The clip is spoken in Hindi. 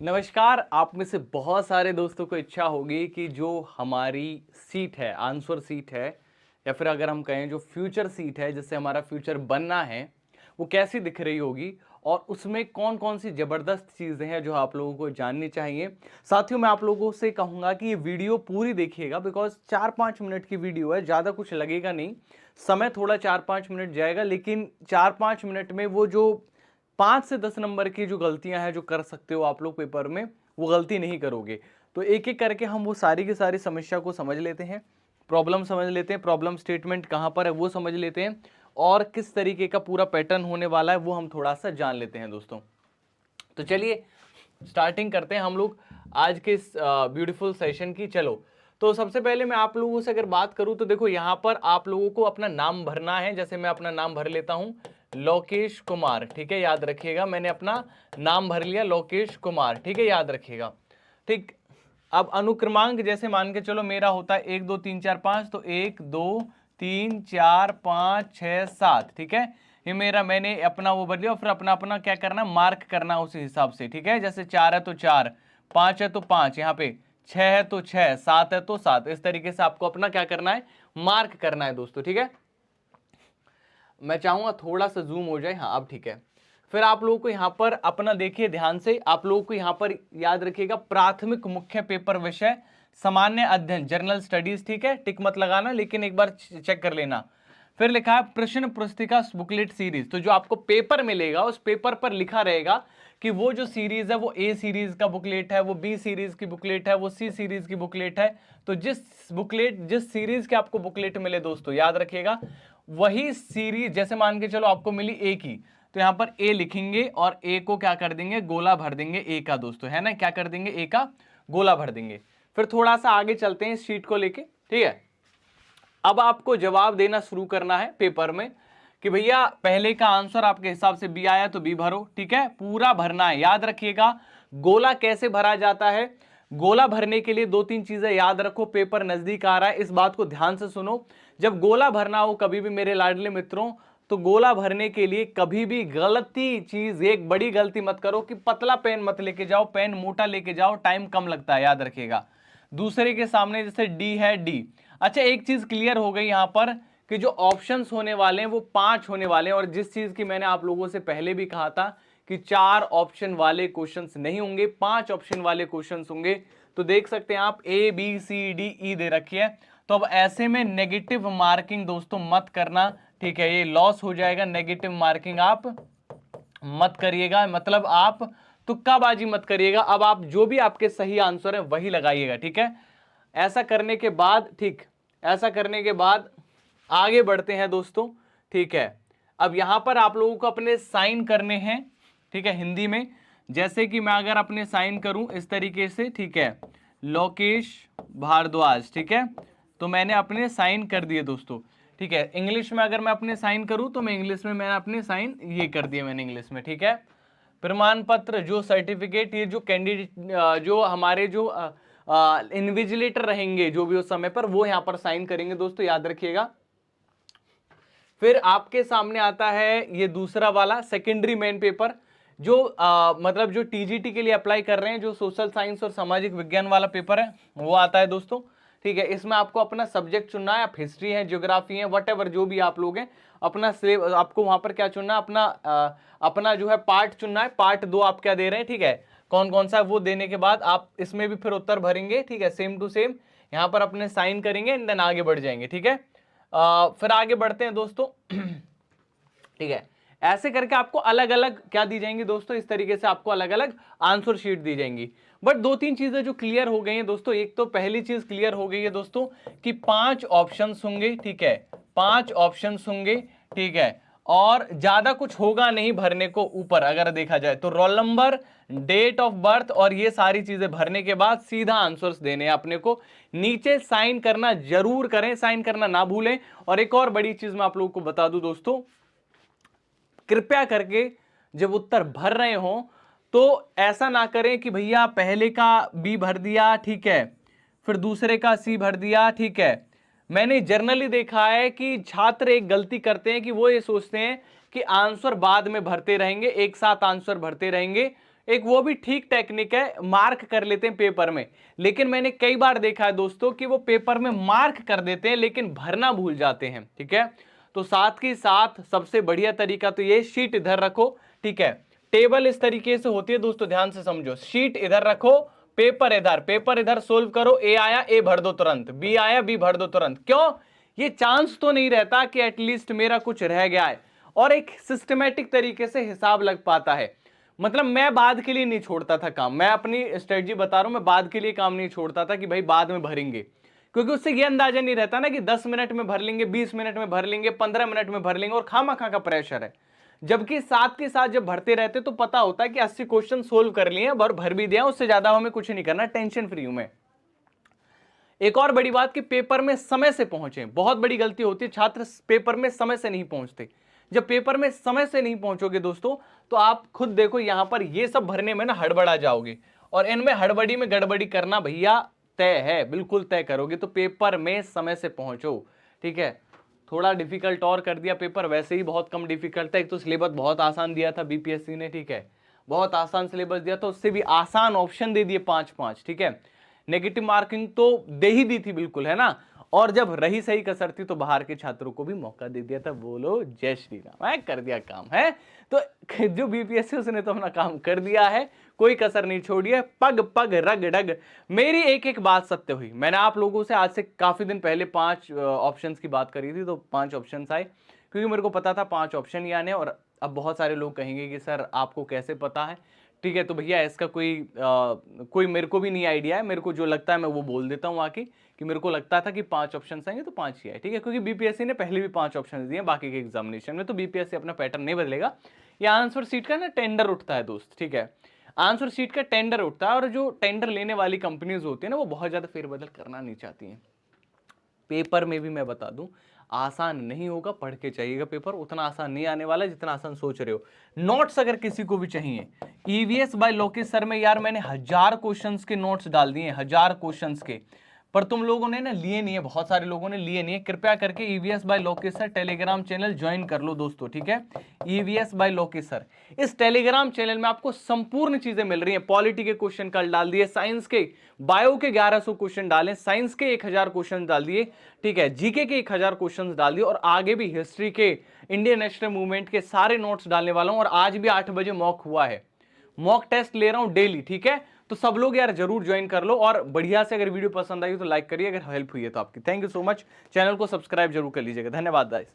नमस्कार। आप में से बहुत सारे दोस्तों को इच्छा होगी कि जो हमारी सीट है, आंसर सीट है, या फिर अगर हम कहें जो फ्यूचर सीट है जिससे हमारा फ्यूचर बनना है, वो कैसी दिख रही होगी और उसमें कौन कौन सी ज़बरदस्त चीज़ें हैं जो आप लोगों को जाननी चाहिए। साथियों, मैं आप लोगों से कहूँगा कि ये वीडियो पूरी देखिएगा, बिकॉज 4-5 मिनट की वीडियो है, ज़्यादा कुछ लगेगा नहीं। समय थोड़ा 4-5 मिनट जाएगा, लेकिन 4-5 मिनट में वो जो 5 से 10 नंबर की जो गलतियां हैं जो कर सकते हो आप लोग पेपर में, वो गलती नहीं करोगे। तो एक एक करके हम वो सारी की सारी समस्या को समझ लेते हैं, प्रॉब्लम समझ लेते हैं, प्रॉब्लम स्टेटमेंट कहां पर है वो समझ लेते हैं, और किस तरीके का पूरा पैटर्न होने वाला है वो हम थोड़ा सा जान लेते हैं दोस्तों। तो चलिए स्टार्टिंग करते हैं हम लोग आज के इस ब्यूटीफुल सेशन की। चलो, तो सबसे पहले मैं आप लोगों से अगर बात करूं तो देखो, यहां पर आप लोगों को अपना नाम भरना है। जैसे मैं अपना नाम भर लेता हूं, लोकेश कुमार, ठीक है, याद रखिएगा। मैंने अपना नाम भर लिया, लोकेश कुमार, ठीक है, याद रखिएगा। ठीक। अब अनुक्रमांक जैसे मान के चलो मेरा होता है 1 2 3 4 5, तो 1 2 3 4 5 6 7, ठीक है। ये मेरा, मैंने अपना वो भर लिया, और फिर अपना अपना क्या करना, मार्क करना उसी हिसाब से, ठीक है। जैसे 4 है तो 4, 5 है तो 5, यहाँ पे 6 है तो 6, 7 है तो 7, इस तरीके से आपको अपना क्या करना है, मार्क करना है दोस्तों, ठीक है। मैं चाहूंगा थोड़ा सा जूम हो जाए, हाँ अब ठीक है। फिर आप लोगों को यहां पर अपना देखिए ध्यान से, आप लोगों को यहां पर याद रखिएगा प्राथमिक मुख्य पेपर विषय सामान्य अध्ययन जनरल स्टडीज, ठीक है, टिक मत लगाना, लेकिन एक बार चेक कर लेना। फिर लिखा है प्रश्न पुस्तिका बुकलेट सीरीज, तो जो आपको पेपर मिलेगा उस पेपर पर लिखा रहेगा कि वो जो सीरीज है वो ए सीरीज का बुकलेट है, वो बी सीरीज की बुकलेट है, वो सी सीरीज की बुकलेट है। तो जिस सीरीज के आपको बुकलेट मिले दोस्तों, याद रखिएगा वही सीरीज, जैसे मान के चलो आपको मिली ए की, तो यहां पर ए लिखेंगे और ए को क्या कर देंगे, गोला भर देंगे ए का दोस्तों, है ना, क्या कर देंगे, ए का गोला भर देंगे। फिर थोड़ा सा आगे चलते हैं इस शीट को लेके, ठीक है। अब आपको जवाब देना शुरू करना है पेपर में कि भैया पहले का आंसर आपके हिसाब से बी आया तो बी भरो, ठीक है, पूरा भरना है। याद रखिएगा गोला कैसे भरा जाता है। गोला भरने के लिए 2-3 चीजें याद रखो, पेपर नजदीक आ रहा है, इस बात को ध्यान से सुनो। जब गोला भरना हो कभी भी मेरे लाडले मित्रों, तो गोला भरने के लिए कभी भी गलती चीज, एक बड़ी गलती मत करो कि पतला पेन मत लेके जाओ, पेन मोटा लेके जाओ, टाइम कम लगता है, याद रखिएगा। दूसरे के सामने जैसे डी है, डी। अच्छा, एक चीज क्लियर हो गई यहां पर कि जो ऑप्शंस होने वाले हैं वो 5 होने वाले हैं, और जिस चीज की मैंने आप लोगों से पहले भी कहा था कि 4 ऑप्शन वाले क्वेश्चंस नहीं होंगे, 5 ऑप्शन वाले क्वेश्चंस होंगे। तो देख सकते हैं आप A B C D E दे रखी है, तो अब ऐसे में नेगेटिव मार्किंग दोस्तों मत करना, ठीक है, ये लॉस हो जाएगा। नेगेटिव मार्किंग आप मत करिएगा, मतलब आप तुक्काबाजी मत करिएगा। अब आप जो भी आपके सही आंसर है वही लगाइएगा, ठीक है। ऐसा करने के बाद, ठीक, ऐसा करने के बाद आगे बढ़ते हैं दोस्तों, ठीक है। अब यहां पर आप लोगों को अपने साइन करने हैं, ठीक है, हिंदी में। जैसे कि मैं अगर अपने साइन करूं इस तरीके से, ठीक है, लोकेश भारद्वाज, ठीक है, तो मैंने अपने साइन कर दिए दोस्तों, ठीक है। इंग्लिश में अगर मैं अपने साइन करूं तो मैं इंग्लिश में, मैंने अपने साइन ये कर दिए मैंने इंग्लिश में, ठीक है। प्रमाण पत्र, जो सर्टिफिकेट, ये जो कैंडिडेट, जो हमारे जो इन्विजिलेटर रहेंगे जो भी उस समय पर, वो यहां पर साइन करेंगे दोस्तों, याद रखिएगा। फिर आपके सामने आता है ये दूसरा वाला सेकेंडरी मेन पेपर, जो मतलब जो टीजीटी के लिए अप्लाई कर रहे हैं, जो सोशल साइंस और सामाजिक विज्ञान वाला पेपर है वो आता है दोस्तों, ठीक है। इसमें आपको अपना सब्जेक्ट चुनना है, आप हिस्ट्री है, ज्योग्राफी है, वट एवर जो भी आप लोग हैं, अपना सिलेबस आपको वहां पर क्या चुनना है, अपना जो है पार्ट चुनना है। पार्ट 2 आप क्या दे रहे हैं, ठीक है, कौन कौन सा, वो देने के बाद आप इसमें भी फिर उत्तर भरेंगे, ठीक है, सेम टू सेम यहाँ पर अपने साइन करेंगे एंड देन आगे बढ़ जाएंगे, ठीक है। फिर आगे बढ़ते हैं दोस्तों, ठीक है। ऐसे करके आपको अलग अलग क्या दी जाएंगी दोस्तों, इस तरीके से आपको अलग अलग आंसर शीट दी जाएंगी। बट 2-3 चीजें जो क्लियर हो गई हैं दोस्तों, एक तो पहली चीज क्लियर हो गई है दोस्तों कि 5 ऑप्शंस होंगे, ठीक है, 5 ऑप्शंस होंगे, ठीक है, और ज्यादा कुछ होगा नहीं भरने को। ऊपर अगर देखा जाए तो roll number, date of birth और ये सारी चीजें भरने के बाद सीधा आंसर्स देने हैं अपने को। नीचे साइन करना जरूर करें, साइन करना ना भूलें। और एक और बड़ी चीज मैं आप लोगों को बता दूं दोस्तों, कृपया करके जब उत्तर भर रहे हो तो ऐसा ना करें कि भैया पहले का बी भर दिया, ठीक है, फिर दूसरे का सी भर दिया, ठीक है। मैंने जर्नली देखा है कि छात्र एक गलती करते हैं कि वो ये सोचते हैं कि आंसर बाद में भरते रहेंगे, एक साथ आंसर भरते रहेंगे, एक वो भी ठीक टेक्निक है, मार्क कर लेते हैं पेपर में। लेकिन मैंने कई बार देखा है दोस्तों कि वो पेपर में मार्क कर देते हैं लेकिन भरना भूल जाते हैं, ठीक है। तो साथ के साथ सबसे बढ़िया तरीका तो ये, शीट इधर रखो, ठीक है। टेबल इस तरीके से होती है दोस्तों, ध्यान से समझो, शीट इधर रखो, पेपर इधर सोल्व करो, ए आया ए भर दो तुरंत, बी आया बी भर दो तुरंत। क्यों? ये चांस तो नहीं रहता कि एटलीस्ट मेरा कुछ रह गया है, और एक सिस्टमेटिक तरीके से हिसाब लग पाता है। मतलब मैं बाद के लिए नहीं छोड़ता था काम, मैं अपनी स्ट्रेटजी बता रहा हूं, मैं बाद के लिए काम नहीं छोड़ता था कि भाई बाद में भरेंगे, क्योंकि उससे ये अंदाजा नहीं रहता ना कि 10 मिनट में भर लेंगे, 20 मिनट में भर लेंगे, 15 मिनट में भर लेंगे, और खामा का प्रेशर है। जबकि साथ के साथ जब भरते रहते तो पता होता है कि 80 क्वेश्चन सोल्व कर लिए और भर भी दिया, उससे ज्यादा हमें कुछ नहीं करना, टेंशन फ्री हूं मैं। एक और बड़ी बात कि पेपर में समय से पहुंचे। बहुत बड़ी गलती होती है, छात्र पेपर में समय से नहीं पहुंचते। जब पेपर में समय से नहीं पहुंचोगे दोस्तों, तो आप खुद देखो यहां पर ये सब भरने में ना हड़बड़ा जाओगे, और इनमें हड़बड़ी में गड़बड़ी करना भैया तय है, बिल्कुल तय करोगे। तो पेपर में समय से पहुंचो, ठीक है। थोड़ा डिफिकल्ट और कर दिया पेपर, वैसे ही बहुत कम डिफिकल्ट है। एक तो सिलेबस बहुत आसान दिया था बीपीएससी ने, ठीक है, बहुत आसान सिलेबस दिया था, उससे भी आसान ऑप्शन दे दिए 5-5, ठीक है। नेगेटिव मार्किंग तो दे ही दी थी बिल्कुल, है ना। और जब रही सही कसर थी तो बाहर के छात्रों को भी मौका दे दिया था। बोलो जय श्री राम, है कर दिया काम, है। तो जो बीपीएससी उसने तो अपना काम कर दिया है, कोई कसर नहीं छोड़ी है, पग पग रग रग मेरी एक एक बात सत्य हुई। मैंने आप लोगों से आज से काफी दिन पहले 5 ऑप्शंस की बात करी थी, तो 5 ऑप्शंस आए, क्योंकि मेरे को पता था 5 ऑप्शन ही आने। और अब बहुत सारे लोग कहेंगे कि सर आपको कैसे पता है, ठीक है। तो भैया इसका कोई मेरे को भी नहीं आइडिया है, मेरे को जो लगता है मैं वो बोल देता हूँ आके, कि मेरे को लगता था कि 5 ऑप्शन आएंगे तो 5 ही आए, ठीक है। क्योंकि बीपीएससी ने पहले भी 5 ऑप्शन दिए बाकी के एग्जामिनेशन में, तो बीपीएससी अपना पैटर्न नहीं बदलेगा। ये आंसर शीट का ना टेंडर उठता है दोस्त, ठीक है, आंसर शीट का टेंडर उठता है, और जो टेंडर लेने वाली कंपनीज होती है ना, वो बहुत ज्यादा फेरबदल करना नहीं चाहती हैं। पेपर में भी मैं बता दूं, आसान नहीं होगा, पढ़ के चाहिएगा पेपर, उतना आसान नहीं आने वाला जितना आसान सोच रहे हो। नोट्स अगर किसी को भी चाहिए, ईवीएस बाय लोकेश सर में यार मैंने 1000 क्वेश्चंस के नोट्स डाल दिए, 1000 क्वेश्चंस के, पर तुम लोगों ने ना लिए नहीं है, बहुत सारे लोगों ने लिए नहीं है। कृपया करके EVS by Lokesh sir Telegram channel join कर लो दोस्तों, ठीक है। ईवीएस बाय लोकेश सर, इस टेलीग्राम चैनल में आपको संपूर्ण चीजें मिल रही हैं। पॉलिटी के क्वेश्चन कल डाल दिए, साइंस के, बायो के 1100 क्वेश्चन डाले, साइंस के 1000 क्वेश्चन डाल दिए, ठीक है, जीके के 1000 क्वेश्चन डाल दिए, और आगे भी हिस्ट्री के, इंडियन नेशनल मूवमेंट के सारे नोट्स डालने वाला हूं। और आज भी 8 बजे मॉक हुआ है, मॉक टेस्ट ले रहा हूं डेली, ठीक है। तो सब लोग यार जरूर ज्वाइन कर लो, और बढ़िया से अगर वीडियो पसंद आई तो लाइक करिए, अगर हेल्प हुई है तो आपकी। Thank you so much, channel को सब्सक्राइब जरूर कर लीजिएगा। धन्यवाद गाइस।